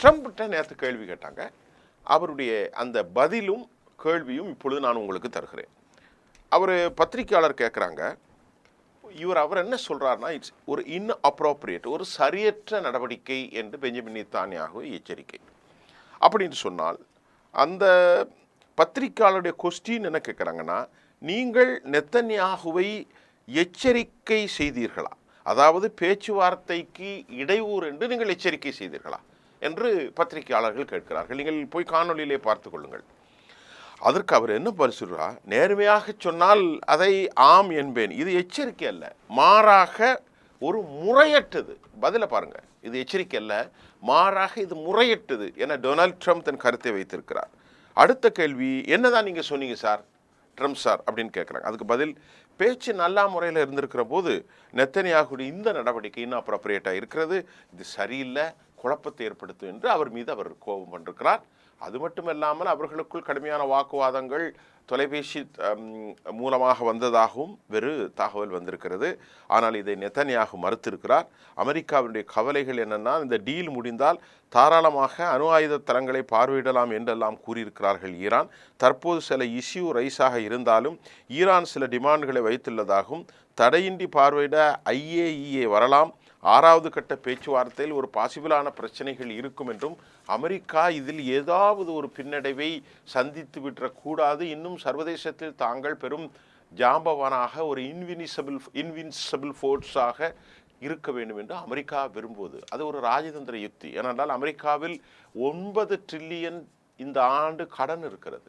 ட்ரம்ப்கிட்ட நேற்று கேள்வி கேட்டாங்க. அவருடைய அந்த பதிலும் கேள்வியும் இப்பொழுது நான் உங்களுக்கு தருகிறேன். அவர் பத்திரிகையாளர் கேட்குறாங்க, அவர் என்ன சொல்றாருன்னா, இட்ஸ் ஒரு இன்அப்ரோப்ரியேட், ஒரு சரியற்ற நடவடிக்கை என்று பெஞ்சமின் நேதன்யாகு எச்சரிக்கை. அப்படின்னு சொன்னால் அந்த பத்திரிகையாளருடைய கொஸ்டின் என்ன கேட்குறாங்கன்னா, நீங்கள் நெத்தன்யாகுவை எச்சரிக்கை செய்தீர்களா, அதாவது பேச்சுவார்த்தைக்கு இடையூறு என்று நீங்கள் எச்சரிக்கை செய்தீர்களா என்று பத்திரிகையாளர்கள் கேட்கிறார்கள். நீங்கள் போய் காணொலியிலே பார்த்து கொள்ளுங்கள். அதற்கு அவர் என்ன பரிசுறா, நேர்மையாக சொன்னால் அதை ஆம் என்பேன், இது எச்சரிக்கை அல்ல, மாறாக ஒரு முறையற்றது. பதில பாருங்க, இது எச்சரிக்கை அல்ல, மாறாக இது முறையற்றது என டொனால்ட் ட்ரம்ப் தன் கருத்தை வைத்திருக்கிறார். அடுத்த கேள்வி, என்னதான் நீங்க சொன்னீங்க சார் ட்ரம்ப் சார் அப்படின்னு கேட்குறாங்க. அதுக்கு பதில், பேச்சு நல்லா முறையில் இருந்திருக்கிற போது நெத்தன்யாகுடைய இந்த நடவடிக்கை இன்அப்ரோப்ரியேட்டாக இருக்கிறது, இது சரியில்லை, குழப்பத்தை ஏற்படுத்தும் என்று அவர் மீது அவர் கோபம் கொண்டிருக்கிறார். அது மட்டுமல்லாமல் அவர்களுக்குள் கடுமையான வாக்குவாதங்கள் தொலைபேசி மூலமாக வந்ததாகவும் வெறு தகவல் வந்திருக்கிறது. ஆனால் இதை நெத்தன்யாகு மறுத்திருக்கிறார். அமெரிக்காவினுடைய கவலைகள் என்னென்னா, இந்த டீல் முடிந்தால் தாராளமாக அணு ஆயுத தளங்களை பார்வையிடலாம் என்றெல்லாம் கூறியிருக்கிறார்கள் ஈரான். தற்போது சில இஷ்யூ ரைஸாக இருந்தாலும் ஈரான் சில டிமாண்டுகளை வைத்துள்ளதாகவும், தடையின்றி பார்வையிட IAEA வரலாம், 6வது கட்ட பேச்சுவார்த்தையில் ஒரு பாசிபிளான பிரச்சனைகள் இருக்கும் என்றும், அமெரிக்கா இதில் ஏதாவது ஒரு பின்னடைவை சந்தித்து விடக்கூடாது, இன்னும் சர்வதேசத்தில் தாங்கள் பெரும் ஜாம்பவானாக ஒரு இன்வின்சிபிள் ஃபோர்ஸாக இருக்க வேண்டும் என்று அமெரிக்கா விரும்புவது அது ஒரு ராஜதந்திர யுக்தி. ஏனென்றால் அமெரிக்காவில் 9 ட்ரில்லியன் இந்த ஆண்டு கடன் இருக்கிறது.